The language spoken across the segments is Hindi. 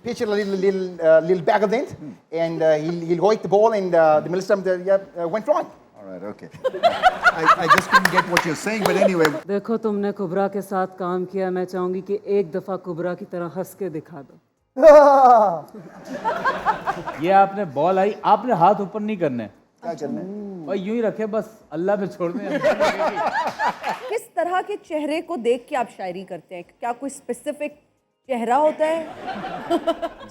pitch it a little back of the end, and he'll go hit the ball, and the middle stump went wrong. All right, okay. I just couldn't get what you're saying, but anyway. देखो तुमने कुबरा के साथ काम किया, मैं चाहूंगी कि एक दफा कुबरा की तरह हंस के दिखा दो। ये आपने बॉल आई, आपने हाथ ऊपर नहीं करने। क्या करना है? और यूं ही रखे, बस अल्लाह पे छोड़ दें। किस तरह के चेहरे को देख के आप शायरी करते हैं? क्या कोई स्पेसिफिक चेहरा होता है?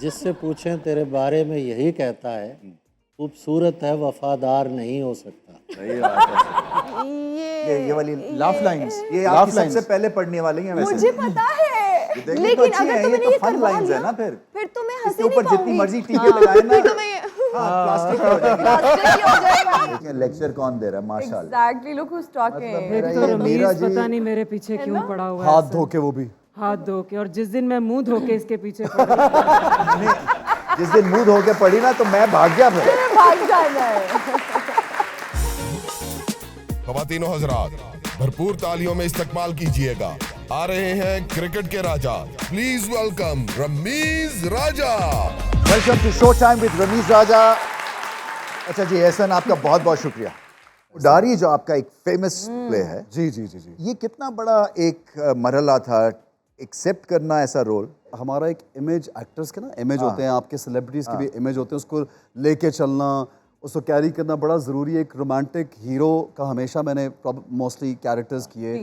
जिससे पूछें तेरे बारे में यही कहता है, खूबसूरत है वफादार नहीं हो सकता। सही बात है। ये वाली Laugh lines. ये आपकी सबसे पहले पढ़ने वाली हैं वैसे। मुझे पता है, लेकिन अगर तुमने ये फन करवा लाइंस है लिया, ना फिर तो मैं इसके हंसी नहीं ऊपर जितनी पाऊंगी। मर्जी टीके लगाए ना, फिर तो मैं प्लास्टिक हो जाएगी। प्लास्टिक ही हो जाएगा। देखिए लेक्चर कौन दे रहा है, माशाल्लाह। Exactly, look who's talking. एक तो रमीज पता नहीं मेरे पीछे क्यों पड़ा हुआ है, हाथ धो के वो भी हाथ धो के, और जिस दिन मैं मुंह धो के इसके पीछे पड़ा, जिस दिन मुंह धो के पड़ी ना तो मैं भाग गया फिर। भाग जाना है। ख्वातीनो हजरात, भरपूर तालियों में इस्तकबाल कीजिएगा। आ रहे हैं क्रिकेट के राजा, please welcome Rameez Raja. Welcome to show time with Rameez Raja. अच्छा जी एहसन, आपका बहुत बहुत शुक्रिया। उडारी जो आपका एक फेमस प्ले है, जी जी जी जी ये कितना बड़ा एक मरहला था एक्सेप्ट करना ऐसा रोल? हमारा एक इमेज, एक्टर्स के ना इमेज होते हैं, आपके सेलिब्रिटीज़ के भी इमेज होते हैं, उसको लेके चलना, उसको कैरी करना बड़ा ज़रूरी है। एक रोमांटिक हीरो का हमेशा मैंने मोस्टली कैरेक्टर्स किए,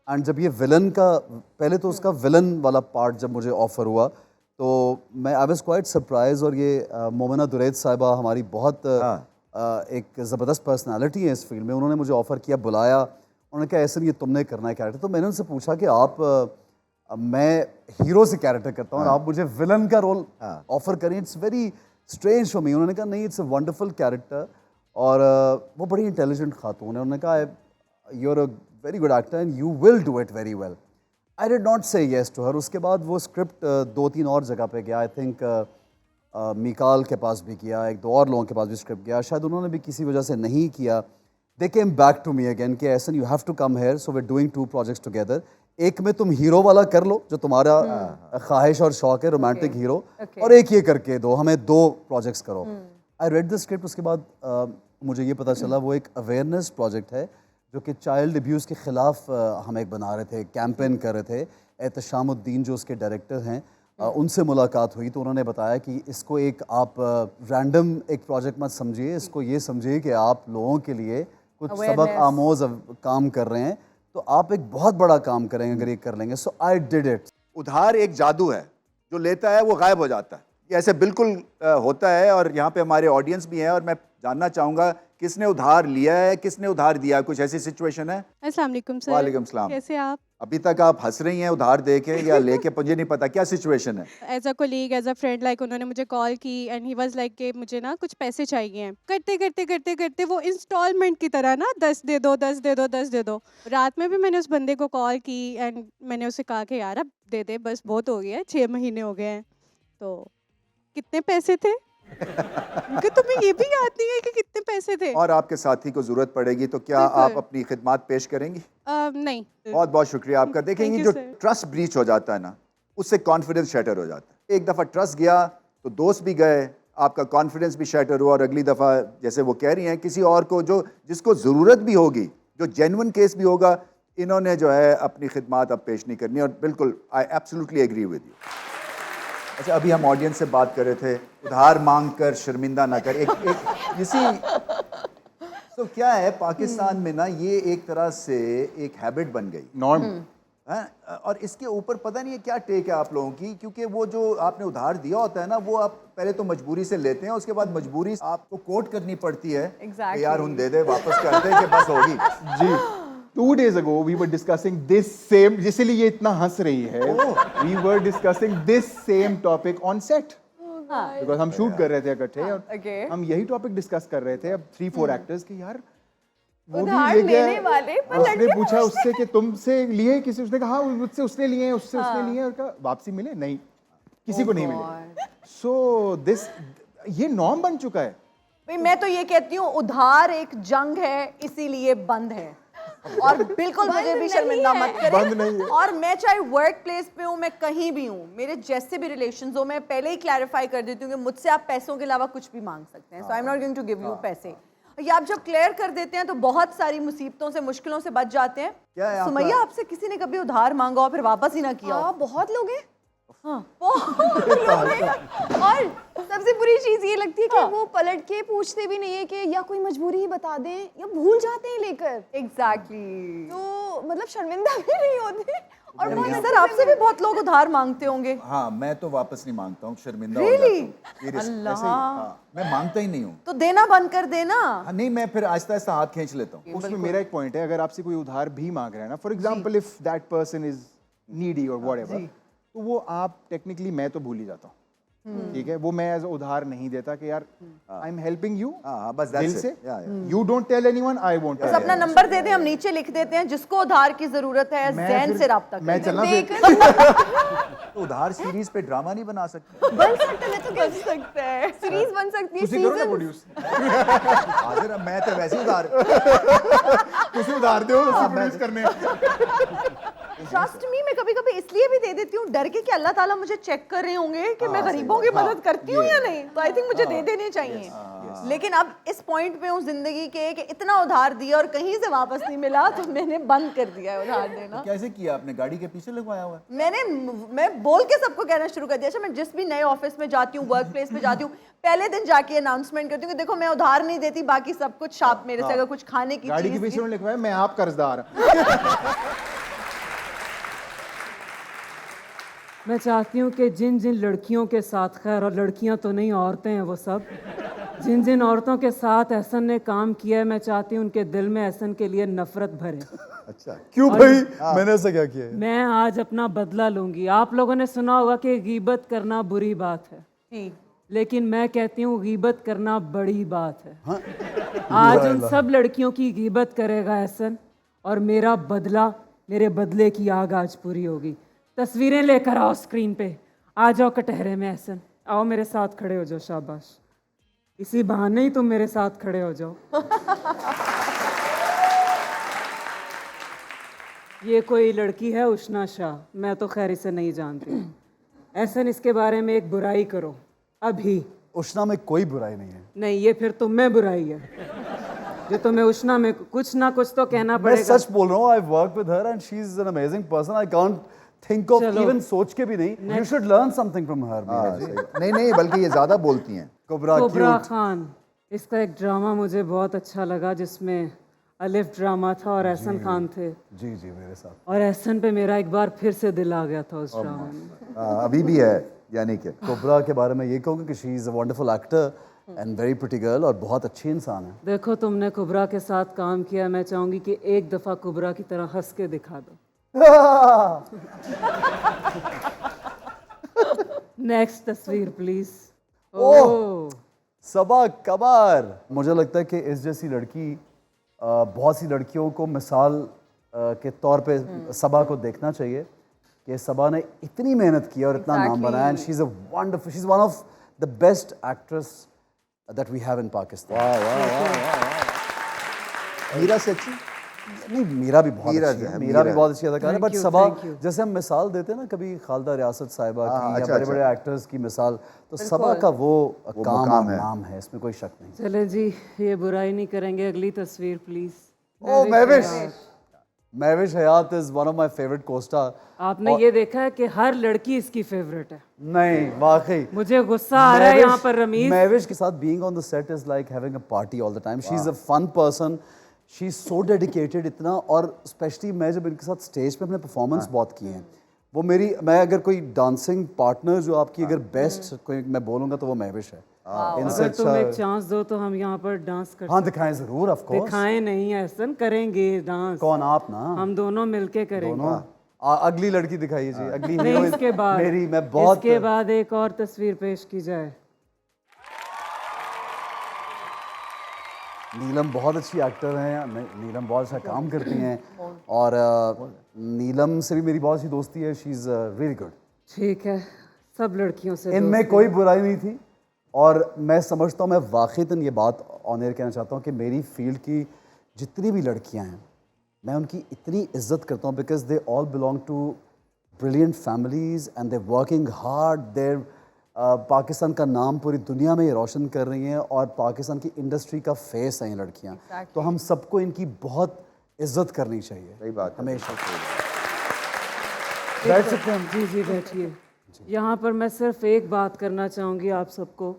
एंड जब ये विलन का, पहले तो उसका विलन वाला पार्ट जब मुझे ऑफ़र हुआ तो मैं आई वाज क्वाइट सरप्राइज। और ये मोमिना दुरैद साहिबा हमारी बहुत एक ज़बरदस्त पर्सनालिटी है इस फील्ड में, उन्होंने मुझे ऑफ़र किया, बुलाया, उन्होंने कहा ऐसा ये तुमने करना है कैरेक्टर। तो मैंने उनसे पूछा कि आप मैं हीरो से कैरेक्टर करता हूँ और आप मुझे विलन का रोल ऑफ़र करें, it's very strange for me. उन्होंने कहा नहीं, इट्स अ वंडरफुल कैरेक्टर, और वो बड़ी इंटेलिजेंट खातून है। उन्होंने कहा you are a very good actor and you will do it very well. I did not say yes to her. उसके बाद वो स्क्रिप्ट 2-3 और जगह पे गया, आई थिंक मिकाल के पास भी किया, 1-2 और लोगों के पास भी स्क्रिप्ट गया, शायद उन्होंने भी किसी वजह से नहीं किया। They came back to me again कि ऐसा you have to come here, so we are doing 2 projects together. एक में तुम हीरो वाला कर लो जो तुम्हारा ख्वाहिश और शौक है, रोमांटिक हीरो, और एक ये करके दो, हमें 2 प्रोजेक्ट्स करो। आई रेड द स्क्रिप्ट, उसके बाद मुझे ये पता चला वो एक अवेयरनेस प्रोजेक्ट है जो कि चाइल्ड अब्यूज़ के ख़िलाफ़ हम एक बना रहे थे, कैंपेन कर रहे थे। एहतशामुद्दीन जो उसके डायरेक्टर हैं, उनसे मुलाकात हुई तो उन्होंने बताया कि इसको एक आप रैंडम एक प्रोजेक्ट मत समझिए, इसको ये समझिए कि आप लोगों के लिए कुछ सबक आमोज़ काम कर रहे हैं, तो आप एक बहुत बड़ा काम करेंगे अगर ये कर लेंगे। सो आई डिड इट। उधार एक जादू है, जो लेता है वो गायब हो जाता है, ये ऐसे बिल्कुल होता है। और यहाँ पे हमारे ऑडियंस भी हैं और मैं जानना चाहूँगा किसने उधार लिया है, किसने उधार दिया, कुछ ऐसी सिचुएशन है? अस्सलाम वालेकुम सर। वालेकुम सलाम। कैसे आप? अभी तक आप हंस रही हैं उधार दे के या लेके, मुझे नहीं पता क्या सिचुएशन है। As a colleague, as a friend, like उन्होंने मुझे कॉल की एंड ही वाज लाइक कि मुझे ना कुछ पैसे चाहिए हैं। करते करते करते करते वो इंस्टॉलमेंट की तरह ना 10 दे दो 10 दे दो 10 दे दो। रात में भी मैंने उस बंदे को कॉल की एंड मैंने उसे कहा कि यार अब दे दे, बस बहुत हो गया है, 6 महीने हो गए हैं। तो कितने पैसे थे? क्योंकि तुम्हें ये भी याद नहीं है कि कितने पैसे थे। और आपके साथी को जरूरत पड़ेगी तो क्या आप अपनी खिदमत पेश करेंगी? नहीं। बहुत बहुत शुक्रिया आपका। देखें ये जो ट्रस्ट ब्रीच हो जाता है ना, उससे कॉन्फिडेंस शैटर हो जाता है। एक दफ़ा ट्रस्ट गया तो दोस्त भी गए, आपका कॉन्फिडेंस भी शैटर हुआ, और अगली दफ़ा जैसे वो कह रही हैं किसी और को जो जिसको ज़रूरत भी होगी, जो जेन्युइन केस भी होगा, इन्होंने जो है अपनी खिदमत अब पेश नहीं करनी। और बिल्कुल I absolutely agree with you. अच्छा, अभी हम ऑडियंस से बात कर रहे थे, उधार मांग कर शर्मिंदा ना कर। एक इसी तो क्या है पाकिस्तान में ना, ये एक तरह से एक हैबिट बन गई, नॉर्म है। और इसके ऊपर पता नहीं है क्या टेक है आप लोगों की, क्योंकि वो जो आपने उधार दिया होता है ना, वो आप पहले तो मजबूरी से लेते हैं, उसके बाद मजबूरी आपको कोट करनी पड़ती है कि यार उन दे दे, वापस कर दे कि बस होगी। जी 2 days ago we were discussing this same, इसीलिए ये इतना हंस रही है, we were discussing this same topic on set because हम शूट कर रहे थे इकट्ठे और हम यही टॉपिक डिस्कस कर रहे थे। अब 3-4 एक्टर्स के यार वो उधार भी लेने वाले, पर उसने लड़के पूछा उससे कि तुमसे लिए किसी, उसने कहा हाँ मुझसे उसने लिए हैं, उससे उसने लिए हैं, और कहा वापसी मिले नहीं, किसी को नहीं मिले। सो दिस ये नॉर्म बन चुका है। भाई मैं तो ये कहती हूँ उधार एक जंग है, इसीलिए बंद है। और बिल्कुल मुझे भी शर्मिंदा मत करें। बंद नहीं है। और मैं चाहे वर्क प्लेस पे हूँ, मैं कहीं भी हूँ, मेरे जैसे भी रिलेशंस हो, मैं पहले ही क्लैरिफाई कर देती हूँ कि मुझसे आप पैसों के अलावा कुछ भी मांग सकते हैं। So I am not going to give you पैसे। ये आप जब क्लियर कर देते हैं तो बहुत सारी मुसीबतों से, मुश्किलों से बच जाते हैं। क्या है आपका- सुमैया, आपसे किसी ने कभी उधार मांगा और फिर वापस ही ना किया हो? हाँ, बहुत लोग हैं। हाँ। और सबसे बुरी चीज ये लगती है कि वो पलट के पूछते भी नहीं है कि या कोई मजबूरी ही बता दें या भूल जाते हैं लेकर। एग्जैक्टली। तो मतलब शर्मिंदा भी नहीं होते। और बहुत सर, आपसे भी बहुत लोग उधार मांगते होंगे। हाँ, मैं तो वापस नहीं मांगता हूँ, शर्मिंदा Really? हो जाता हूँ। Seriously, अल्लाह। ऐसे ही, हाँ, मैं मांगता ही नहीं हूँ। तो देना बंद कर देना। हाँ, नहीं, मैं फिर आहिस्ता आहिस्ता हाथ खींच लेता हूँ। उसमें मेरा एक पॉइंट है, अगर आपसे कोई उधार भी मांग रहा है ना, for example if that person is needy और व्हाटएवर, तो वो आप टेक्निकली, मैं तो भूल ही जाता हूँ, ठीक है, वो मैं एज उधार नहीं देता कि यार आई एम हेल्पिंग यू, हाँ, बस दिल that's से, it. Yeah, yeah. You don't tell anyone, I won't बस टेल। अपना नंबर दे दें, हम नीचे लिख देते हैं, जिसको उधार की जरूरत है जैन से राब्ता मैं करें। चलना फिर। तो उधार सीरीज पे ड्रामा नहीं बना सकते? बन सकता है, तो कर सकता है, सीरीज बन सकती है, तुसी करो ना सीजन। प्रोड्यूस, हाजिर, मैं तो वैसे ही उधार। तुसी उधार दो प्रोड्यूस करने। ट्रस्ट मी, मैं कभी-कभी इसलिए भी दे देती हूँ डर के कि अल्लाह ताला मुझे चेक कर रहे होंगे कि मैं गरीबों की मदद करती हूँ या नहीं, तो आई थिंक मुझे दे देने चाहिए। लेकिन अब इस पॉइंट पे हूँ जिंदगी के कि इतना उधार दिया और कहीं से वापस नहीं मिला, तो मैंने बंद कर दिया है उधार देना। कैसे किया आपने? गाड़ी के पीछे लगवाया हुआ है? मैं बोल के सबको कहना शुरू कर दिया। अच्छा, मैं जिस भी नए ऑफिस में जाती हूँ, वर्क प्लेस में जाती हूँ, पहले दिन जाके अनाउंसमेंट करती हूँ कि देखो मैं उधार नहीं देती, बाकी सब कुछ आप मेरे से अगर कुछ खाने की गाड़ी के चीज पीछे में लिखवाया, मैं आप कर्जदार। मैं चाहती हूँ कि जिन जिन लड़कियों के साथ, खैर और लड़कियाँ तो नहीं, औरतें हैं वो सब, जिन जिन औरतों के साथ एहसन ने काम किया है, मैं चाहती हूँ उनके दिल में एहसन के लिए नफरत भरे। अच्छा, क्यों भाई, मैंने ऐसा क्या किया है? मैं आज अपना बदला लूंगी। आप लोगों ने सुना होगा कि गीबत करना बुरी बात है, जी, लेकिन मैं कहती हूँ गीबत करना बड़ी बात है। आज उन सब लड़कियों की गीबत करेगा एहसन, और मेरा बदला, मेरे बदले की आग आज पूरी होगी। तस्वीरें लेकर आओ स्क्रीन पे, आ जाओ कटहरे में एहसन, आओ मेरे साथ खड़े हो जाओ, शाबाश, इसी बहाने ही तुम मेरे साथ खड़े हो जाओ। ये कोई लड़की है उष्णा शाह, मैं तो खैर इसे नहीं जानती। एहसन, इसके बारे में एक बुराई करो अभी। उष्णा में कोई बुराई नहीं है। नहीं, ये फिर तुम में बुराई है, जो तुम्हें उष्णा में कुछ ना कुछ तो कहना मैं पड़ेगा। सच बोल रहा हूँ, I work with her and she is an amazing person. I can't think of, चलो। इवन सोच के भी नहीं। You should learn something from her. नहीं नहीं, बल्कि ये ज्यादा बोलती हैं। कुबरा कोबरा क्यूट। खान, इसका एक ड्रामा मुझे बहुत अच्छा लगा जिसमें अलिफ ड्रामा था और एहसन खान थे, जी जी, मेरे साथ। और एहसन पे मेरा एक बार फिर से दिल आ गया था उस ड्रामा में। अभी भी है, यानी कि कुबरा के बारे में ये कहूँगा कि she is a wonderful actor and very pretty girl, और बहुत अच्छी इंसान है। देखो, तुमने कुबरा के साथ काम किया, मैं चाहूंगी कि एक दफा कुबरा की तरह हंस के दिखा दो। नेक्स्ट तस्वीर प्लीज। ओह, सबा कबार। मुझे लगता है कि इस जैसी लड़की बहुत सी लड़कियों को मिसाल के तौर पे सबा को देखना चाहिए कि सबा ने इतनी मेहनत की और इतना नाम बनाया, and she is a wonderful, she is one of the best actress that we have in Pakistan. Meera से अच्छी? नहीं, मीरा भी बहुत मीरा अच्छी जो है, है, मीरा भी मीरा। बहुत अच्छी अदाकार है, Thank but you, Saba, thank you. जैसे हम मिसाल देते हैं ना कभी खालदा रियासत साहिबा की या अच्छा, बड़े बड़े एक्टर्स की मिसाल, तो सबा का वो काम मुकाम और है। नाम है, इसमें कोई शक नहीं। चले जी, ये बुराई नहीं करेंगे। अगली तस्वीर please. Oh Mehwish, Mehwish Hayat is one of my favourite co-star. आपने ये देखा है कि हर लड़की इसकी फेवरेट है। नहीं, वाकई मुझे गुस्सा आ रहा है यहाँ पर रमीज। महविश के साथ being on the set is like having a party all the time. She is a fun person, she is so dedicated इतना, और स्पेशली मैं जब इनके साथ स्टेज पे अपने परफॉर्मेंस बहुत किए हैं, वो मेरी, मैं अगर कोई डांसिंग पार्टनर जो आपकी अगर बेस्ट कोई मैं बोलूँगा तो वो महविश है। इनसे अगर तुम एक अच्छा, चांस दो तो हम यहाँ पर डांस कर हाँ दिखाएं जरूर, ऑफ कोर्स। दिखाएं नहीं, एहसन, करेंगे डांस। कौन, आप ना? हम दोनों मिलके करेंगे। दोनों। अगली लड़की दिखाइए जी, अगली नहीं, हीरो इसके बाद मेरी, मैं बहुत, इसके बाद एक और तस्वीर पेश की जाए। नीलम बहुत अच्छी एक्टर हैं, नीलम बहुत अच्छा काम करती हैं, और नीलम से भी मेरी बहुत सी दोस्ती है। She is really good. ठीक है, सब लड़कियों से इनमें दोस्ती कोई है। बुराई नहीं थी, और मैं समझता हूँ, मैं वाक़ईतन ये बात ऑन एयर कहना चाहता हूँ कि मेरी फील्ड की जितनी भी लड़कियाँ हैं, मैं उनकी इतनी इज्जत करता हूँ because they all belong to brilliant families and they working hard. देर पाकिस्तान का नाम पूरी दुनिया में ये रोशन कर रही हैं और पाकिस्तान की इंडस्ट्री का फेस हैं ये लड़कियाँ। तो हम सबको इनकी बहुत इज्जत करनी चाहिए। सही बात है। हमेशा। बैठ सकते हैं? जी जी बैठिए। यहाँ पर मैं सिर्फ एक बात करना चाहूँगी आप सबको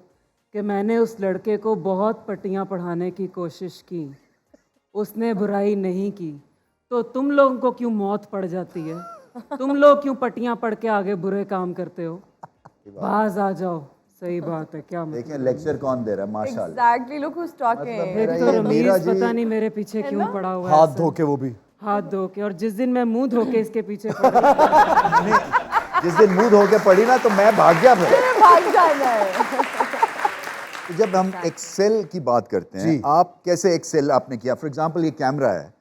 कि मैंने उस लड़के को बहुत पट्टियाँ पढ़ाने की कोशिश की, उसने बुराई नहीं की, तो तुम लोगों को क्यों मौत पड़ जाती है? तुम लोग क्यों पट्टियाँ पढ़ के आगे बुरे काम करते हो? बाज आ जाओ। सही बात है। क्या देखिए लेक्चर कौन दे रहा है, माशाल्लाह। Exactly, look who's talking. एक तो रमीज पता नहीं मेरे पीछे क्यों पड़ा हुआ है। हाथ धो के, वो भी हाथ धो के, और जिस दिन मैं मुंह धो के इसके पीछे पड़ा जिस दिन मुंह धो के पड़ी ना तो मैं भाग गया फिर। भाग जाना है। जब हम एक्सेल की बात करते हैं, आप कैसे एक्सेल आपने किया? फॉर एग्जांपल ये कैमरा है,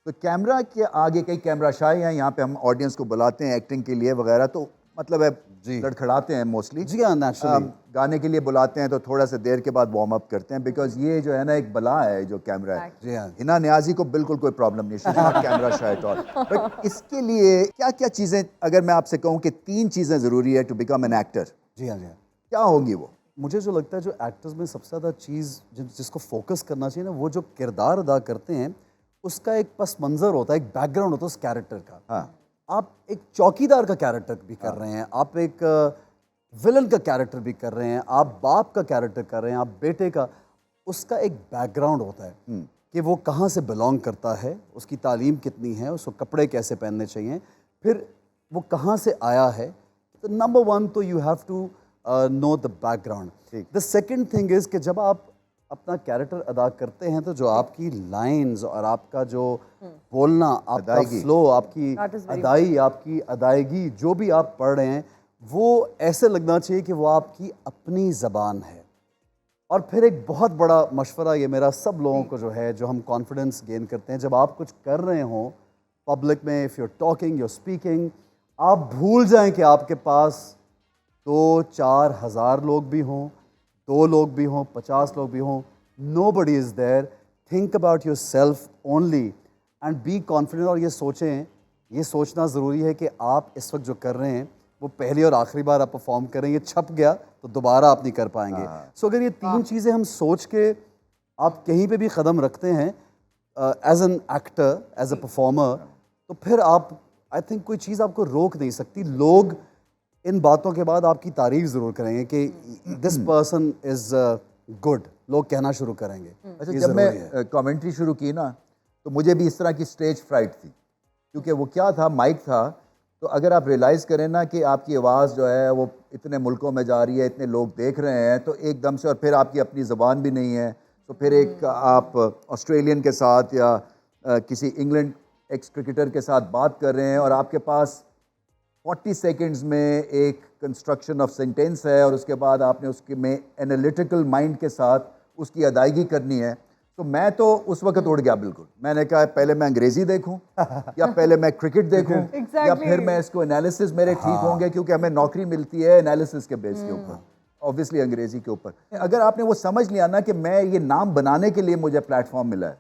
तो कैमरा के आगे कई कैमरा शाही हैं, यहाँ पे हम ऑडियंस को बुलाते हैं एक्टिंग के लिए वगैरह, तो मतलब है लड़खड़ाते हैं मोस्टली। जी हाँ, नेचुरली। गाने के लिए बुलाते हैं तो थोड़ा सा देर के बाद वार्म अप करते हैं, बिकॉज ये जो है ना एक बला है जो कैमरा है। जी हाँ। हिना नियाजी को बिल्कुल कोई प्रॉब्लम नहीं है कैमरा शायद और, बट इसके लिए क्या क्या चीज़ें, अगर मैं आपसे कहूँ कि 3 चीज़ें ज़रूरी है टू बिकम एन एक्टर, जी हाँ, जी हाँ, क्या होंगी वो? मुझे जो लगता है जो एक्टर्स में सबसे ज़्यादा चीज़ जिसको फोकस करना चाहिए ना, वो जो किरदार अदा करते हैं उसका एक पस मंज़र होता है, एक बैकग्राउंड होता है उस कैरेक्टर का। हाँ। आप एक चौकीदार का कैरेक्टर भी कर रहे हैं, आप एक विलन का कैरेक्टर भी कर रहे हैं, आप बाप का कैरेक्टर कर रहे हैं, आप बेटे का, उसका एक बैकग्राउंड होता है कि वो कहाँ से बिलोंग करता है, उसकी तालीम कितनी है, उसको कपड़े कैसे पहनने चाहिए, फिर वो कहाँ से आया है। तो नंबर 1 तो you have to know the background. The second thing is कि जब आप अपना कैरेक्टर अदा करते हैं तो जो आपकी लाइंस और आपका जो बोलना, आपका फ्लो, आपकी आपकी अदायगी, जो भी आप पढ़ रहे हैं वो ऐसे लगना चाहिए कि वो आपकी अपनी ज़बान है। और फिर एक बहुत बड़ा मशवरा ये मेरा सब लोगों को जो है, जो हम कॉन्फिडेंस गेन करते हैं, जब आप कुछ कर रहे हों पब्लिक में, if you're talking, you're speaking, आप भूल जाएं कि आपके पास 2-4 हज़ार लोग भी हों, 2 लोग भी हों, 50 लोग भी हों, nobody is there. Think about yourself only and be confident। और ये सोचें, ये सोचना ज़रूरी है कि आप इस वक्त जो कर रहे हैं वो पहली और आखिरी बार आप परफॉर्म करेंगे, छप गया तो दोबारा आप नहीं कर पाएंगे। सो अगर ये 3 चीज़ें हम सोच के आप कहीं पे भी कदम रखते हैं as an actor, as a performer, तो फिर आप, आई थिंक कोई चीज़ आपको रोक नहीं सकती। लोग इन बातों के बाद आपकी तारीफ ज़रूर करेंगे कि दिस पर्सन इज़ गुड, लोग कहना शुरू करेंगे। अच्छा, जब मैं कमेंट्री शुरू की ना तो मुझे भी इस तरह की स्टेज फ्राइट थी, क्योंकि वो क्या था, माइक था, तो अगर आप रियलाइज़ करें ना कि आपकी आवाज़ जो है वो इतने मुल्कों में जा रही है, इतने लोग देख रहे हैं, तो एकदम से, और फिर आपकी अपनी ज़बान भी नहीं है, तो फिर एक आप ऑस्ट्रेलियन के साथ या किसी इंग्लैंड एक्स क्रिकेटर के साथ बात कर रहे हैं और आपके पास 40 सेकंड्स में एक कंस्ट्रक्शन ऑफ सेंटेंस है और उसके बाद आपने उसके में एनालिटिकल माइंड के साथ उसकी अदायगी करनी है, तो मैं तो उस वक्त उड़ गया बिल्कुल। मैंने कहा पहले मैं अंग्रेज़ी देखूं या पहले मैं क्रिकेट देखूं या फिर मैं इसको एनालिसिस मेरे ठीक होंगे, क्योंकि हमें नौकरी मिलती है एनालिसिस के बेस के ऊपर, ऑब्वियसली अंग्रेज़ी के ऊपर। अगर आपने वो समझ लिया ना कि मैं ये नाम बनाने के लिए मुझे प्लेटफॉर्म मिला है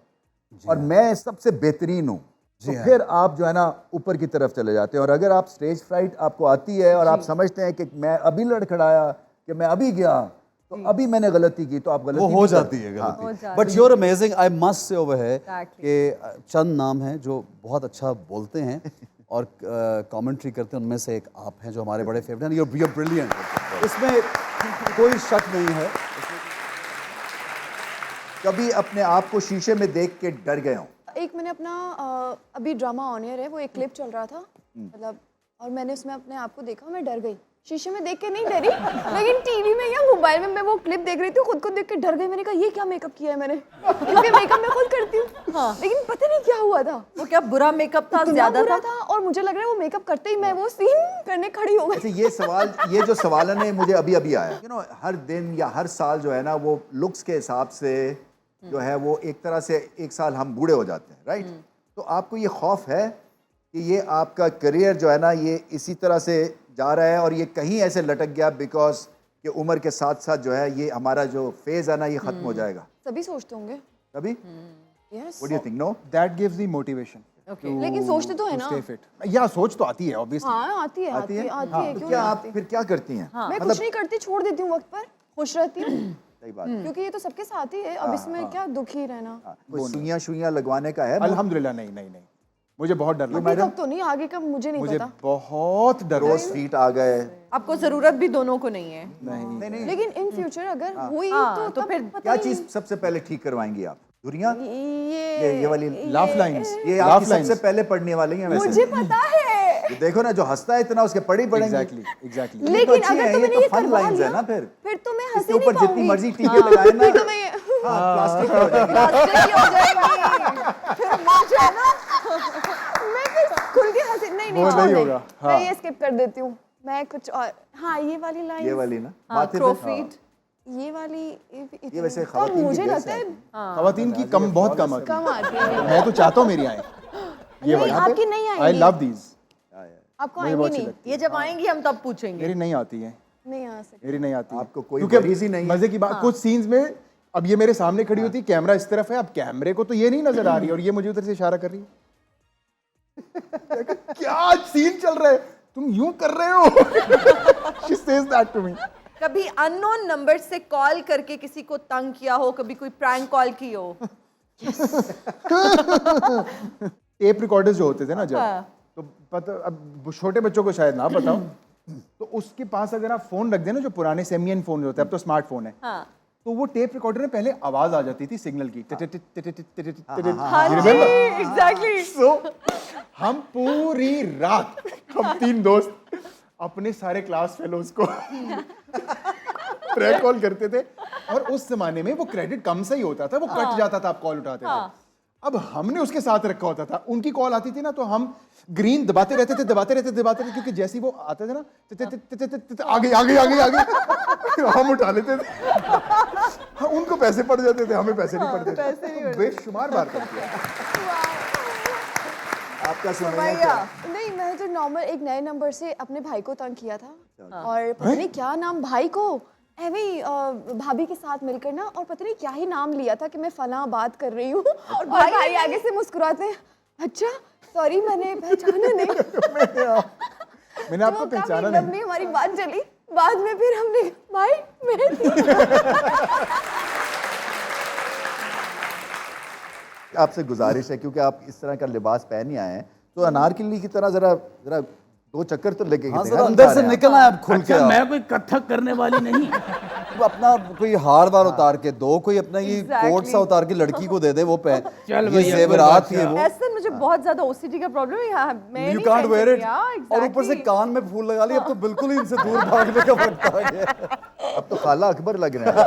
और मैं सबसे बेहतरीन हूँ, तो फिर आप जो है ना ऊपर की तरफ चले जाते हैं। और अगर आप स्टेज फ्राइट आपको आती है और आप समझते हैं कि मैं अभी लड़खड़ाया, कि मैं अभी गया, तो अभी मैंने गलती की, तो आप गलती वो हो जाती है गलती। But you're amazing, I must say over है कि चंद नाम हैं जो बहुत अच्छा बोलते हैं और कमेंट्री करते हैं, उनमें से एक आप हैं जो हमारे बड़े फेवरेट हैं। यूर ब्रिलियंट, इसमें कोई शक नहीं है। कभी अपने आप को शीशे में देख के डर गए हो? एक मैंने अपना अभी ड्रामा ऑन एयर है, वो एक क्लिप चल रहा था, मतलब, और मैंने उसमें अपने आप को देखा, मैं डर गई। शीशे में देख के नहीं डरी, लेकिन टीवी में या मोबाइल में मैं वो क्लिप देख रही थी, खुद को देख के डर गई। मैंने कहा ये क्या मेकअप किया है मैंने, क्योंकि मेकअप मैं खुद करती हूँ। हाँ। लेकिन पता नहीं क्या हुआ था, वो क्या बुरा मेकअप था, ज्यादा था, और मुझे लग रहा है वो मेकअप करते ही मैं वो सीन करने खड़ी हो गई। अच्छा, ये जो सवाल है मुझे अभी अभी आया, यू नो, हर दिन या हर साल जो है ना वो लुक्स के हिसाब से जो है वो एक तरह से एक साल हम बूढ़े हो जाते हैं, राइट? तो आपको ये खौफ है कि ये आपका करियर जो है ना ये इसी तरह से जा रहा है और ये कहीं ऐसे लटक गया बिकॉज कि उम्र के साथ साथ जो है ये हमारा जो फेज है ना ये खत्म हो जाएगा? सभी सोचते होंगे तभी Yes. What do you think? No, that gives the motivation. लेकिन सोचते तो है ना। Stay fit. या सोच तो आती है ऑब्वियसली। हाँ आती है, आती है, आती है। तो क्यों क्या नहीं आप आती? फिर क्या करती हैं? मैं कुछ नहीं करती, छोड़ देती हूँ वक्त पर, खुश रहती हूँ। सही बात। क्योंकि ये तो सबके साथ ही है, अब इसमें क्या दुखी रहना। कोई सुइयां लगवाने का है? अल्हम्दुलिल्लाह नहीं नहीं नहीं, मुझे बहुत डर अभी तक तो नहीं, आगे का मुझे नहीं मुझे पता। बहुत डर रोज फीट आ गए? आपको जरूरत भी दोनों को नहीं है। नहीं। लेकिन इन फ्यूचर अगर हुई तो तो तब फिर पता क्या नहीं। चीज सबसे पहले ठीक करवाएंगी आप? धुरियां? ये ये वाली लाफ लाइंस। ये लाफ आपकी लाइंस। सबसे पहले पढ़ने वाली हैं वैसे। मुझे पता है, ये देखो ना, जो हंसता है इतना उसके पढ़ी पड़ेंगे। एग्जैक्टली। लेकिन अगर तो मैंने ये करवा लाइंस लिया है ना, फिर तो मैं इसके हंसी नहीं ऊपर जितनी पाऊंगी। मर्जी टीके लगाए ना, फिर तो मैं प्लास्टिक हो जाएगी। प्लास्टिक की हो जाएगी। फिर मुझे ना मैं फिर खुल के हंसी नहीं वो छोड़ नहीं दे। होगा, मैं ये स्किप कर देती हूँ, मैं कुछ और। हाँ ये वाली लाइन, ये वाली ना माथे पे। क्रोफीट। ये वाली ये वैसे कम खवातीन की मुझे ड्रेस लगता है है। खवातीन की कम, बहुत कम आती कम आती है। है। मैं तो चाहता हूँ मेरी आए ये नहीं, आपकी नहीं आई आएगी। Love these. आपको मुझे आएंगी बहुत अच्छी नहीं, लगती ये जब आएंगी हम तब पूछेंगे। मेरी नहीं आती है, नहीं आ सकती। मेरी नहीं आती है। आपको कोई क्योंकि गरीज ही नहीं है। मजे की बात, कुछ सीन्स में अब ये मेरे सामने खड़ी होती है, कैमरा इस तरफ है, अब कैमरे को तो ये नहीं नजर आ रही है और ये मुझे उधर से इशारा कर रही है। क्या सीन चल रहा है, तुम यूं कर रहे हो। She says that to me. कभी अननोन नंबर से कॉल करके किसी को तंग किया हो, कभी कोई प्रैंक कॉल की हो? टेप रिकॉर्डर्स जो होते थे ना जब, हाँ। तो पता, अब छोटे बच्चों को शायद ना पता हो, तो उसके पास अगर आप फोन रख दें ना, जो पुराने सेमियन फोन होते हैं, अब तो स्मार्टफोन है, हाँ। तो वो टेप रिकॉर्डर में पहले आवाज आ जाती थी सिग्नल की। हाँ जी, एग्जैक्टली। सो हम पूरी रात, हम 3 दोस्त अपने सारे क्लास फेलोज को प्रैंक कॉल करते थे। और उस जमाने में वो क्रेडिट कम से ही होता था, वो कट जाता था, आप कॉल उठाते थे। अब हमने उसके साथ रखा होता था, उनकी कॉल आती थी ना, तो हम ग्रीन दबाते रहते थे, क्योंकि जैसे ही वो आते थे ना, आगे हम उठा लेते थे। हाँ, उनको पैसे पड़ जाते थे, हमें पैसे नहीं पड़ते थे। बेशुमार बार कर दिया। आपका सुनाइए क्या? नहीं, मैं तो नॉर्मल एक नए नंबर से अपने भाई को तंग किया था, और पता नहीं क्या नाम भाई को एवं भाभी के साथ मिलकर ना, और पता नहीं क्या ही नाम लिया था कि मैं फला बात कर रही हूँ, और भाई आगे से मुस्कुराते हैं, अच्छा सॉरी मैंने पहचाना नहीं। मैंने आपको तो काफी पहचाना नहीं। लंबी हमारी बात चली, बाद में फिर हमने भाई मैं आपसे गुजारिश है, क्योंकि आप इस तरह का लिबास पहन ही आए हैं, तो अनारकली की तरह जरा जरा 2 चक्कर तो लेके हाँ, देखिए, जरा अंदर से निकलना है आप खुल के। अच्छा, मैं कोई कथक करने वाली नहीं। आप अपना कोई हार बार उतार के दो, कोई अपना ये कोट सा उतार के लड़की को दे दे, वो पहन। चल ये भैया, जेवरात कोई ये बात वो। ऐसा मुझे बहुत ज्यादा ओसीडी का प्रॉब्लम है यहाँ, मैं यू नहीं कांट पहन वेयर सकती। इट। हाँ, और ऊपर से exactly। कान में फूल लगा लिया, अब तो बिल्कुल ही इनसे दूर भागने का वक्त आ गया। अब तो खाला अकबर लग रहे हैं।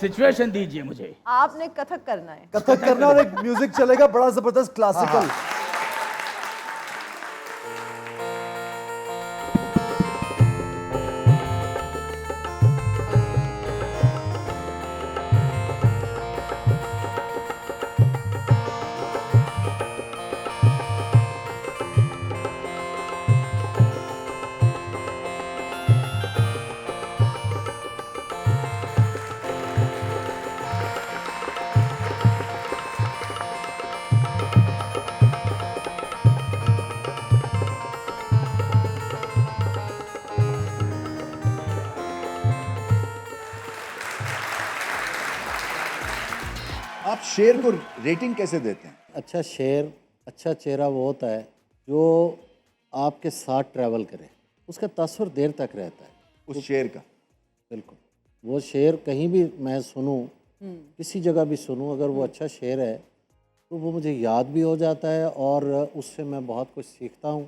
सिचुएशन दीजिए मुझे। आपने कथक करना है। कथक करना और एक म्यूजिक चलेगा बड़ा जबरदस्त क्लासिकल। आप शेर को रेटिंग कैसे देते हैं? अच्छा शेर, अच्छा चेहरा वो होता है जो आपके साथ ट्रैवल करे, उसका तसव्वुर देर तक रहता है उस शेर का। बिल्कुल, वो शेर कहीं भी मैं सुनूं, किसी जगह भी सुनूं, अगर वो अच्छा शेर है तो वो मुझे याद भी हो जाता है, और उससे मैं बहुत कुछ सीखता हूँ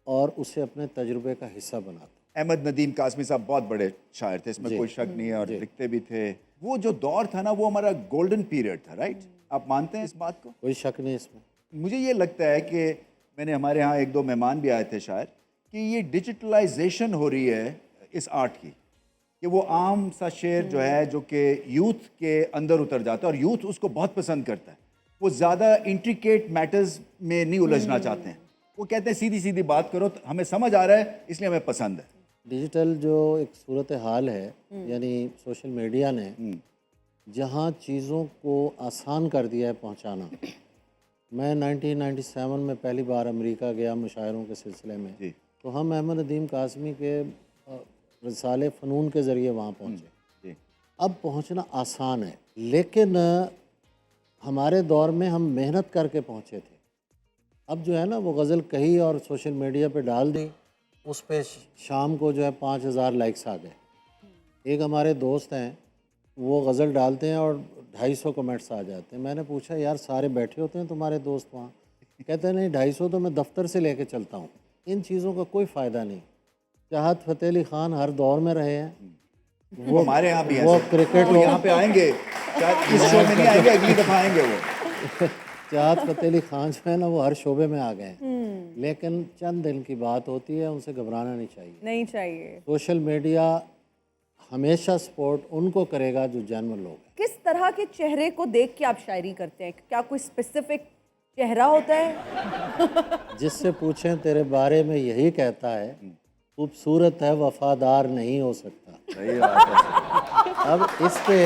और उसे अपने तजुर्बे का हिस्सा बनाता हूँ। अहमद नदीम कासमी साहब बहुत बड़े शायर थे, इसमें कोई शक नहीं है, और लिखते भी थे। वो जो दौर था ना, वो हमारा गोल्डन पीरियड था, राइट? आप मानते हैं इस बात को? कोई शक नहीं इसमें। मुझे ये लगता है कि मैंने, हमारे यहाँ 1-2 मेहमान भी आए थे शायर, कि ये डिजिटलाइजेशन हो रही है इस आर्ट की, कि वो आम सा शेर जो है, जो कि यूथ के अंदर उतर जाता है और यूथ उसको बहुत पसंद करता है। वो ज़्यादा इंट्रिकेट मैटर्स में नहीं उलझना चाहते हैं, वो कहते हैं सीधी सीधी बात करो, तो हमें समझ आ रहा है इसलिए हमें पसंद है। डिजिटल जो एक सूरत हाल है, यानी सोशल मीडिया ने जहाँ चीज़ों को आसान कर दिया है पहुँचाना, मैं 1997 में पहली बार अमेरिका गया मुशायरों के सिलसिले में, तो हम अहमद नदीम कासमी के रिसाले फ़नून के ज़रिए वहाँ पहुँचे। अब पहुँचना आसान है, लेकिन हमारे दौर में हम मेहनत करके पहुँचे थे। अब जो है ना वो गज़ल कही और सोशल मीडिया पे डाल दी, उस पे शाम को जो है 5000 लाइक्स आ गए। एक हमारे दोस्त हैं, वो गज़ल डालते हैं और 250 कमेंट्स आ जाते हैं। मैंने पूछा यार सारे बैठे होते हैं तुम्हारे दोस्त वहाँ? कहते हैं नहीं, 250 तो मैं दफ्तर से लेके चलता हूँ। इन चीज़ों का कोई फ़ायदा नहीं। चाहत फ़तेह अली ख़ान हर दौर में रहे हैं, वो हमारे यहाँ भी वो क्रिकेट वो यहाँ पे आएंगे, शायद इस शो में नहीं आएंगे, अगली दफ़ा आएंगे वो। चाहत फ़तेह अली ख़ान जो है ना वो हर शोबे में आ गए हैं, लेकिन चंद दिन की बात होती है, उनसे घबराना नहीं चाहिए। नहीं चाहिए। सोशल मीडिया हमेशा सपोर्ट उनको करेगा जो जेन्युइन लोग हैं। किस तरह के चेहरे को देख के आप शायरी करते हैं? क्या कोई स्पेसिफिक चेहरा होता है? जिससे पूछें तेरे बारे में यही कहता है, खूबसूरत है वफादार नहीं हो सकता। सही बात है। अब इस पे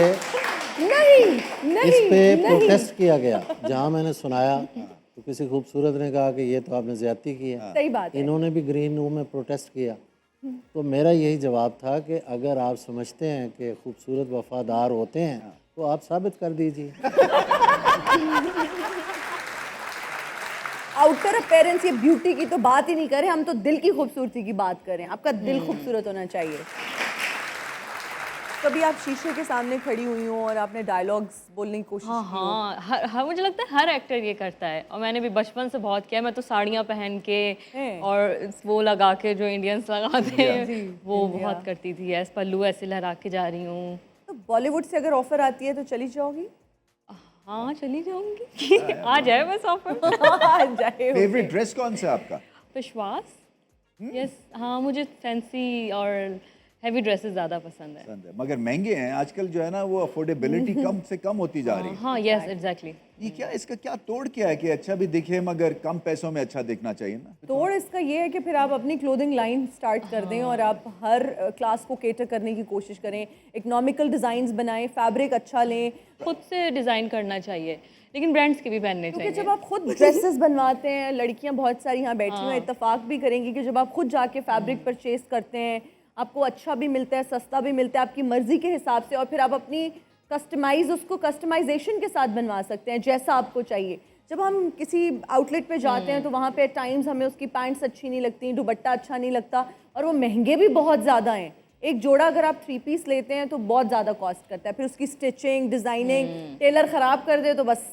प्रोटेस्ट किया गया। जहाँ मैंने सुनाया तो किसी खूबसूरत ने कहा कि ये तो आपने ज़्यादती की है। सही बात है। इन्होंने भी ग्रीन रूम में प्रोटेस्ट किया। तो मेरा यही जवाब था कि अगर आप समझते हैं कि खूबसूरत वफादार होते हैं तो आप साबित कर दीजिए। आउटर अपीयरेंस, ये ब्यूटी की तो बात ही नहीं करें, हम तो दिल की खूबसूरती की बात करें। आपका दिल खूबसूरत होना चाहिए। कभी आप शीशे के सामने खड़ी हुई हो और आपने डायलॉग्स बोलने की कोशिश की हो? हाँ, मुझे लगता है हर एक्टर ये करता है, और मैंने भी बचपन से बहुत किया है। मैं तो साड़ियाँ पहन के और वो लगा के जो इंडियंस लगाते हैं वो बहुत करती थी। ऐसे पल्लू ऐसे लहरा के जा रही हूँ। तो बॉलीवुड से अगर ऑफर आती है तो चली जाओगी? हाँ, चली जाऊंगी। आ जाए बस ऑफर। आ जाए। फेवरेट ड्रेस कौन सा है आपका? विश्वास। यस, हाँ, मुझे फैंसी और हैवी ड्रेसेस ज़्यादा पसंद है। मगर महंगे हैं आजकल, जो है ना वो अफोर्डेबिलिटी कम से कम होती जा रही है। हाँ, यस, एग्जैक्टली। ये क्या, इसका क्या तोड़ क्या है कि अच्छा भी दिखे मगर कम पैसों में अच्छा दिखना चाहिए ना? तोड़ इसका ये है कि फिर आप अपनी क्लोथिंग लाइन स्टार्ट कर दें और आप हर क्लास को केटर करने की कोशिश करें। इकोनॉमिकल डिज़ाइंस बनाएं, फैब्रिक अच्छा लें, खुद से डिज़ाइन करना चाहिए, लेकिन ब्रांड्स के भी पहनने चाहिए। क्योंकि जब आप खुद ड्रेसेस बनवाते हैं, लड़कियां बहुत सारी यहाँ बैठी हुई हैं, इत्तेफाक भी करेंगी कि जब आप खुद जाके फैब्रिक परचेज करते हैं, आपको अच्छा भी मिलता है, सस्ता भी मिलता है आपकी मर्जी के हिसाब से, और फिर आप अपनी उसको कस्टमाइजेशन के साथ बनवा सकते हैं जैसा आपको चाहिए। जब हम किसी आउटलेट पे जाते हैं तो वहाँ पे टाइम्स हमें उसकी पैंट्स अच्छी नहीं लगती, दुपट्टा अच्छा नहीं लगता, और वो महंगे भी बहुत ज़्यादा हैं। एक जोड़ा अगर आप 3 पीस लेते हैं तो बहुत ज़्यादा कॉस्ट करता है, फिर उसकी स्टिचिंग, डिज़ाइनिंग, टेलर ख़राब कर दे तो बस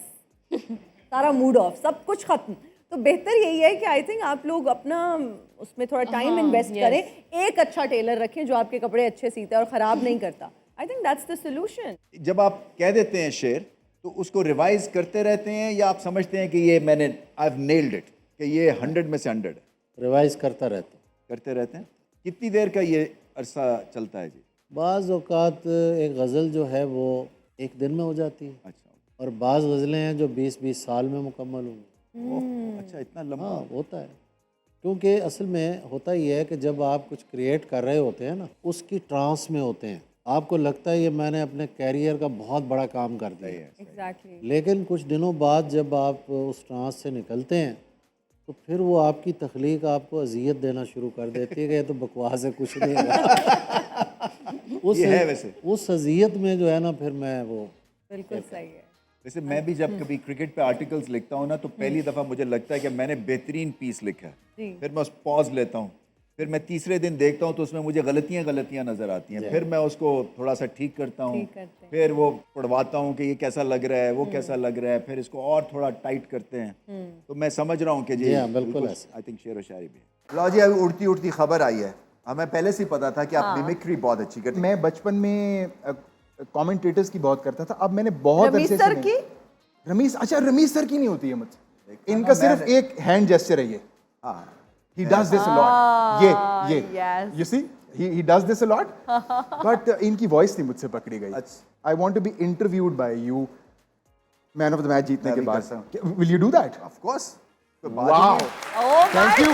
सारा मूड ऑफ, सब कुछ ख़त्म। तो बेहतर यही है कि आई थिंक आप लोग अपना उसमें थोड़ा टाइम इन्वेस्ट करें, एक अच्छा टेलर रखें जो आपके कपड़े अच्छे सीता है और ख़राब नहीं करता। I think that's the solution. जब आप कह देते हैं शेर तो उसको रिवाइज करते रहते हैं, या आप समझते हैं कि ये मैंने आई हैव नेल्ड इट, कि ये 100 में से 100? रिवाइज करते रहते हैं। कितनी देर का ये अरसा चलता है जी? बाज़ औक़ात एक गज़ल जो है वो एक दिन में हो जाती है। अच्छा। और बाज़ गज़लें हैं जो 20-20 साल में मुकम्मल होंगी। अच्छा, इतना लंबा? हाँ, होता है। क्योंकि असल में होता ही है कि जब आप कुछ क्रिएट कर रहे होते हैं ना, उसकी ट्रांस में होते हैं, आपको लगता है ये मैंने अपने कैरियर का बहुत बड़ा काम कर दिया है। Exactly. लेकिन कुछ दिनों बाद जब आप उस ट्रांस से निकलते हैं तो फिर वो आपकी तख्लीक आपको अजियत देना शुरू कर देती है कि ये तो बकवास है, कुछ नहीं है। ये है वैसे। उस अजियत में जो है ना फिर मैं वो बिल्कुल सही है। वैसे मैं भी जब कभी क्रिकेट पे आर्टिकल्स लिखता हूँ ना तो पहली दफ़ा मुझे लगता है कि मैंने बेहतरीन पीस लिखा है, फिर मैं उस पॉज लेता हूँ, फिर मैं तीसरे दिन देखता हूँ तो उसमें मुझे गलतियाँ नज़र आती हैं, फिर मैं उसको थोड़ा सा ठीक करता हूँ, फिर वो पढ़वाता हूँ कि ये कैसा लग रहा है, वो कैसा लग रहा है, फिर इसको और थोड़ा टाइट करते हैं। तो मैं समझ रहा हूँ कि जी बिल्कुल आई थिंक शेर व शायरी भी। लो जी, अभी उड़ती उड़ती खबर आई है, हमें पहले से ही पता था कि आप मिमिक्री बहुत अच्छी करते हैं। मैं बचपन में कमेंटेटर्स की बहुत करता था, अब मैंने बहुत रमीश सर की? रमीश, अच्छा रमीश सर की नहीं होती है मुझसे, इनका सिर्फ एक हैंड जेस्चर है ये। He does this a lot. ये yes. You see, he does this a lot. But इनकी वॉइस नहीं मुझसे पकड़ी गई। I want to be interviewed by you, man of the match जीतने के बाद। Will you do that? Of course. Wow. Oh Thank you.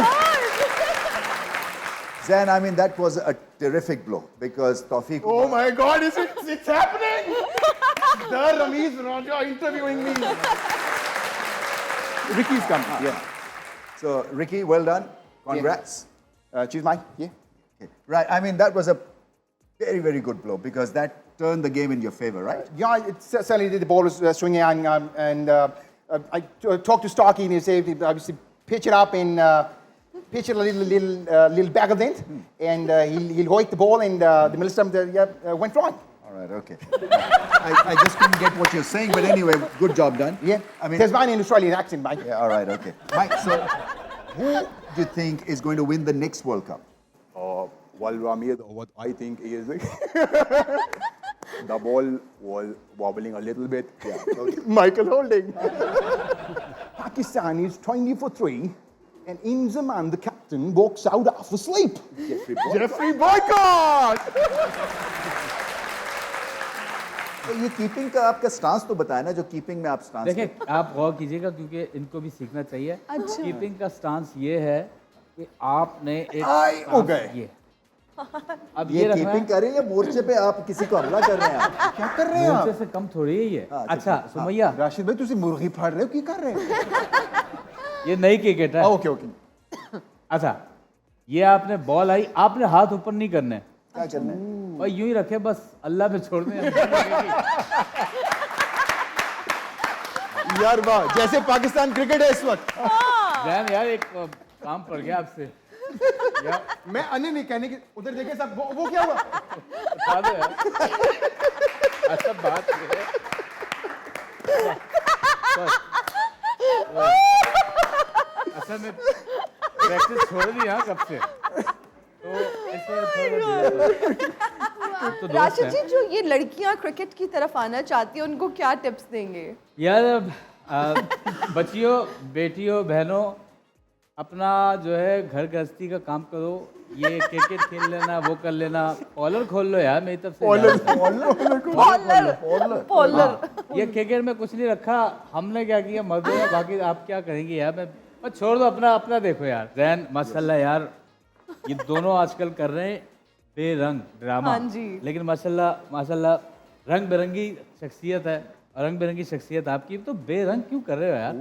Zain, I mean that was a terrific blow because Tawfiq. Oh my God, it's happening. The Ramesh Raja interviewing me. Ricky's come. Yeah. So, Ricky, well done. Congrats. Choose mine. Yeah. Okay. Right, I mean, that was a very, very good blow because that turned the game in your favor, right? Yeah, it certainly did. The ball was swinging and I talked to Starkey and he said, obviously, pitch it up and pitch it a little back of it, and he'll hoik the ball and the middle stump went wrong. All right, okay. I just couldn't get what you're saying, but anyway, good job done. Yeah, I mean, Tasmanian Australian accent, Mike. Yeah, all right, okay. Mike, so who do you think is going to win the next World Cup? Well, Ramir, what I think is the ball was wobbling a little bit. Yeah, okay. Michael Holding. Pakistan is 20 for 3, and Inzamam, the captain, walks out half asleep. Jeffrey Boycott! तो ये कीपिंग का आपका स्टांस तो बताया ना, जो कीपिंग में आप स्टांस देखिए आप गौर कीजिएगा क्योंकि इनको भी सीखना चाहिए। कीपिंग का स्टांस ये है कि आपने एक हो गए। ये अब ये कीपिंग कर रहे हैं या मोर्चे पे आप किसी को हमला कर रहे हैं? आप क्या कर रहे हैं आप? मोर्चे से कम थोड़ी है ये। अच्छा सुमैया, राशिद भाई तुसी मुर्गी फाड़ रहे हो की कर रहे हो? ये नई क्रिकेट है। Okay okay. अच्छा ये आपने बॉल आई, आपने हाथ ऊपर नहीं करने, क्या करना है? और यूं ही रखे बस, अल्लाह पे छोड़ दें। यार वाह, जैसे पाकिस्तान क्रिकेट है इस वक्त। जैन यार एक काम पड़ गया आपसे। मैं अन्य नहीं कहने की, उधर देखे सब वो क्या हुआ? बता दो यार। अच्छा बात ये है। असल में प्रैक्टिस छोड़ दी हाँ कब से, तो तो राशिद जी, जो ये लड़कियां क्रिकेट की तरफ आना चाहती हैं उनको क्या टिप्स देंगे? यार बच्चियों, बेटियों, बहनों, अपना जो है घर गृहस्थी का काम करो। ये क्रिकेट खेल लेना, वो कर लेना, पॉलर खोल लो यार मेरी तरफ से। पॉलर ये क्रिकेट में कुछ नहीं रखा, हमने क्या किया मर्दों ने, बाकी आप क्या करेंगे यार। मैं छोड़ दो, अपना अपना देखो यार। जैन माशाल्लाह यार, ये दोनों आजकल कर रहे हैं बेरंग ड्रामा। हाँ जी। लेकिन माशाल्लाह रंग बिरंगी शख्सियत है, और रंग बिरंगी शख्सियत आपकी, तो बेरंग क्यों कर रहे हो यार?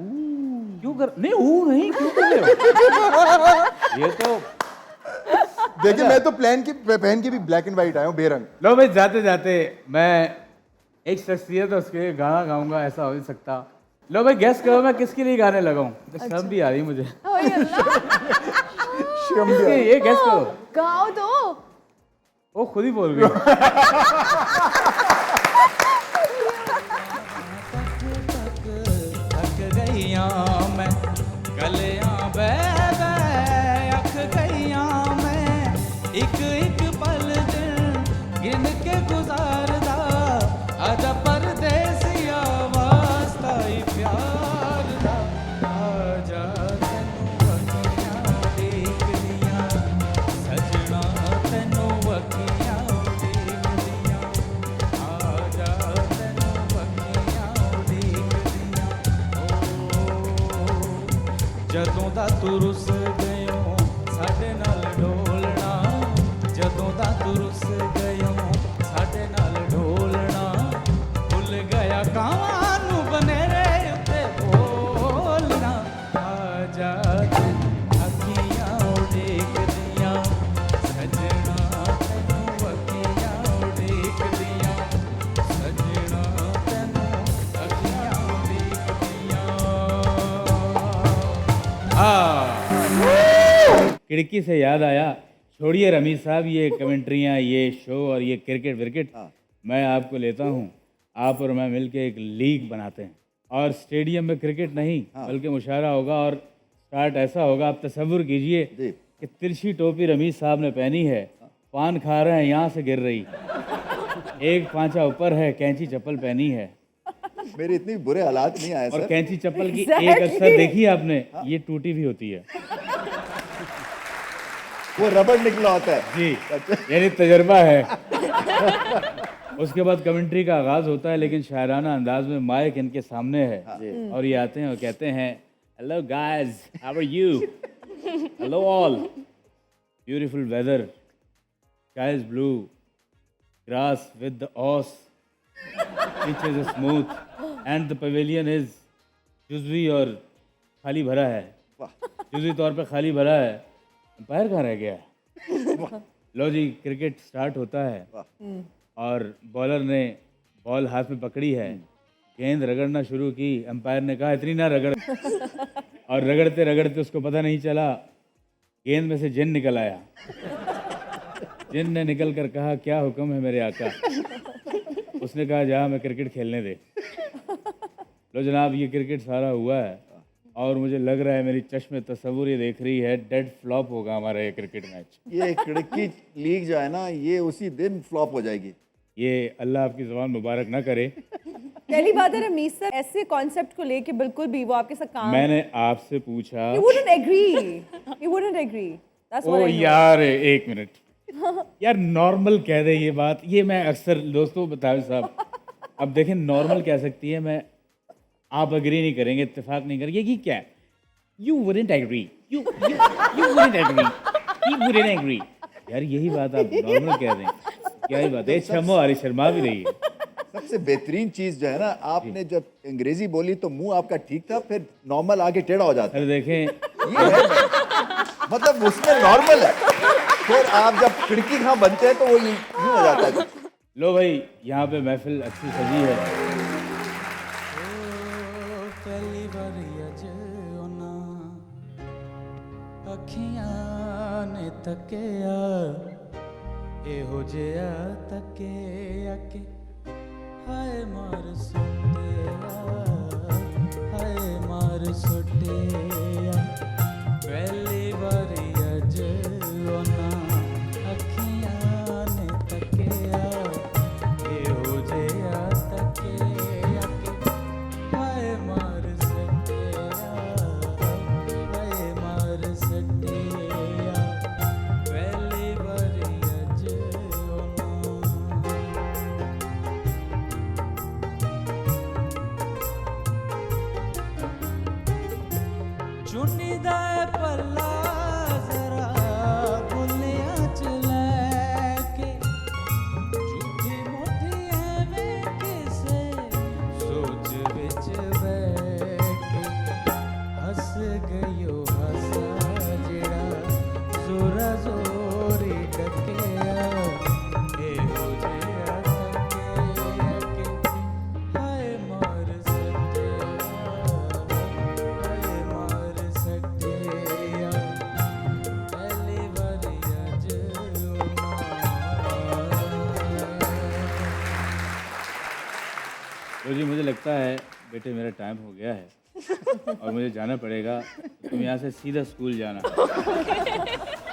क्यों कर नहीं क्यों कर रहे हो? ये तो देखिए मैं तो पहन के भी ब्लैक एंड व्हाइट आया हूँ, बेरंग। लो भाई, जाते जाते मैं एक शख्सियत है उसके गाना गाऊंगा, ऐसा हो नहीं सकता। लो भाई गैस करो मैं किसके लिए गाने लगाऊं? शर्म भी आ रही मुझे। ये गैस करो। गाओ दो। वो खुद ही बोल गई। थक गईया मैं गलियां बह अख गईया मैं, एक एक पल दिन गिन के गुजारदा, आजा परदेसिया वास्ता ही प्यार दा, आजा तैनू वखियां देख लिया सजना, तैनू वखियां देख लिया, आजा तैनू वखियां देख लिया। ਜਦੋਂ ਦਾ ਤੂੰ ਰੁੱਸ ਗਇਓ ਸਾਡੇ ਨਾਲ ਢੋਲਣਾ, ਜਦੋਂ ਦਾ ਤੂੰ ਰੁੱਸ ਗਇਓ ਸਾਡੇ ਨਾਲ ਢੋਲਣਾ, ਭੁੱਲ ਗਿਆ ਕਾਵਾਂ ਨੂੰ ਬਨੇਰੇ ਉੱਤੇ ਬੋਲਣਾ, ਆ ਜਾ ਅੱਖੀਆਂ ਦੇਖਦੀਆਂ ਸਜਣਾ, ਤੈਨੂੰ ਅੱਖੀਆਂ ਦੇਖਦੀਆਂ ਸਜਣਾ, ਤੈਨੂੰ ਅੱਖੀਆਂ ਦੇਖਦੀਆਂ। खिड़की से याद आया, छोड़िए रमीज साहब ये कमेंट्रियाँ, ये शो और ये क्रिकेट विकेट, मैं आपको लेता हूँ, आप और मैं मिलके एक लीग बनाते हैं, और स्टेडियम में क्रिकेट नहीं बल्कि मुशायरा होगा, और स्टार्ट ऐसा होगा, आप तसव्वुर कीजिए कि तिरछी टोपी रमीज साहब ने पहनी है, पान खा रहे हैं, यहाँ से गिर रही, एक पांचा ऊपर है, कैंची चप्पल पहनी है। मेरे इतनी बुरे हालात नहीं आए और सर। कैंची चप्पल की एक अक्सर देखी है आपने, ये टूटी भी होती है। वो रबड़ निकला होता है जी, यानी तजर्बा है। उसके बाद कमेंट्री का आगाज होता है, लेकिन शायराना अंदाज में माइक इनके सामने है, और ये आते हैं और कहते हैं, hello guys, how are you, hello all, beautiful weather, sky is blue, grass with the ऑस, pitches is smooth, and the pavilion is juzvi or खाली भरा है, जुज़ी तौर पे खाली भरा है, अंपायर कहाँ रह गया है? लो जी, क्रिकेट स्टार्ट होता है और बॉलर ने बॉल हाथ में पकड़ी है, गेंद रगड़ना शुरू की, अंपायर ने कहा इतनी ना रगड़, और रगड़ते रगड़ते उसको पता नहीं चला, गेंद में से जिन निकल आया। जिन ने निकल कर कहा क्या हुक्म है मेरे आका। उसने कहा जा हमें क्रिकेट खेलने दे। लो जनाब, ये क्रिकेट सारा हुआ है और मुझे लग रहा है मेरी चश्मे तस्वुर ये देख रही है, डेड फ्लॉप होगा हमारा ये क्रिकेट मैच। ये क्रिकेट लीग जो है ना, ये उसी दिन फ्लॉप हो जाएगी। ये अल्लाह आपकी ज़बान मुबारक ना करे। पहली बात है रमीज सर, ऐसे कॉन्सेप्ट को लेके बिल्कुल भी वो आपके साथ काम मैंने आपसे पूछा। You wouldn't agree. You wouldn't agree. That's what O I know. यार एक मिनट यार, नॉर्मल कह दे ये बात। ये मैं अक्सर दोस्तों बताओ साहब, अब देखें नॉर्मल कह सकती है, मैं आप अग्री नहीं करेंगे, इत्तेफाक नहीं करेंगे कि क्या you wouldn't agree, you wouldn't agree, he wouldn't agree. यार यही बात आप नॉर्मल कह दें, क्या ही बात है। शर्मो आ रही, शर्मा भी रही है। सबसे बेहतरीन चीज जो है ना, आपने जब अंग्रेजी बोली तो मुंह आपका ठीक था, फिर नॉर्मल आगे टेढ़ा हो जाता है। अरे देखें ये है मतलब उसमें नॉर्मल है, फिर आप जब खिड़की कहाँ बनते हैं तो वो यूं हो जाता है। लो भाई, यहाँ पे महफिल अच्छी सजी है। पहली बारी अज ओना अखियां ने तकिया, एहो जिया तकिया के हाय मार सुटिया, हाय मार सुटिया। पहली बारी अज ओना अखियां ने तकिया, एहो जिया तकिया के हाय मार सुटिया, हाय मार सुटिया। पहली बारी अज ओना। चुनी दा पल्ला जरा बुलिया च लैके, झूठी मोटी एवें किसे सोच विच बैके, हस गयो हसा जेड़ा जोरा जोरी डकिया, एहो जिया तकिया के हाय मार सटिया, हाय मार सटिया। पहली बारी अज ओना। तो जी मुझे लगता है बेटे मेरा टाइम हो गया है और मुझे जाना पड़ेगा। तुम यहाँ से सीधा स्कूल जाना।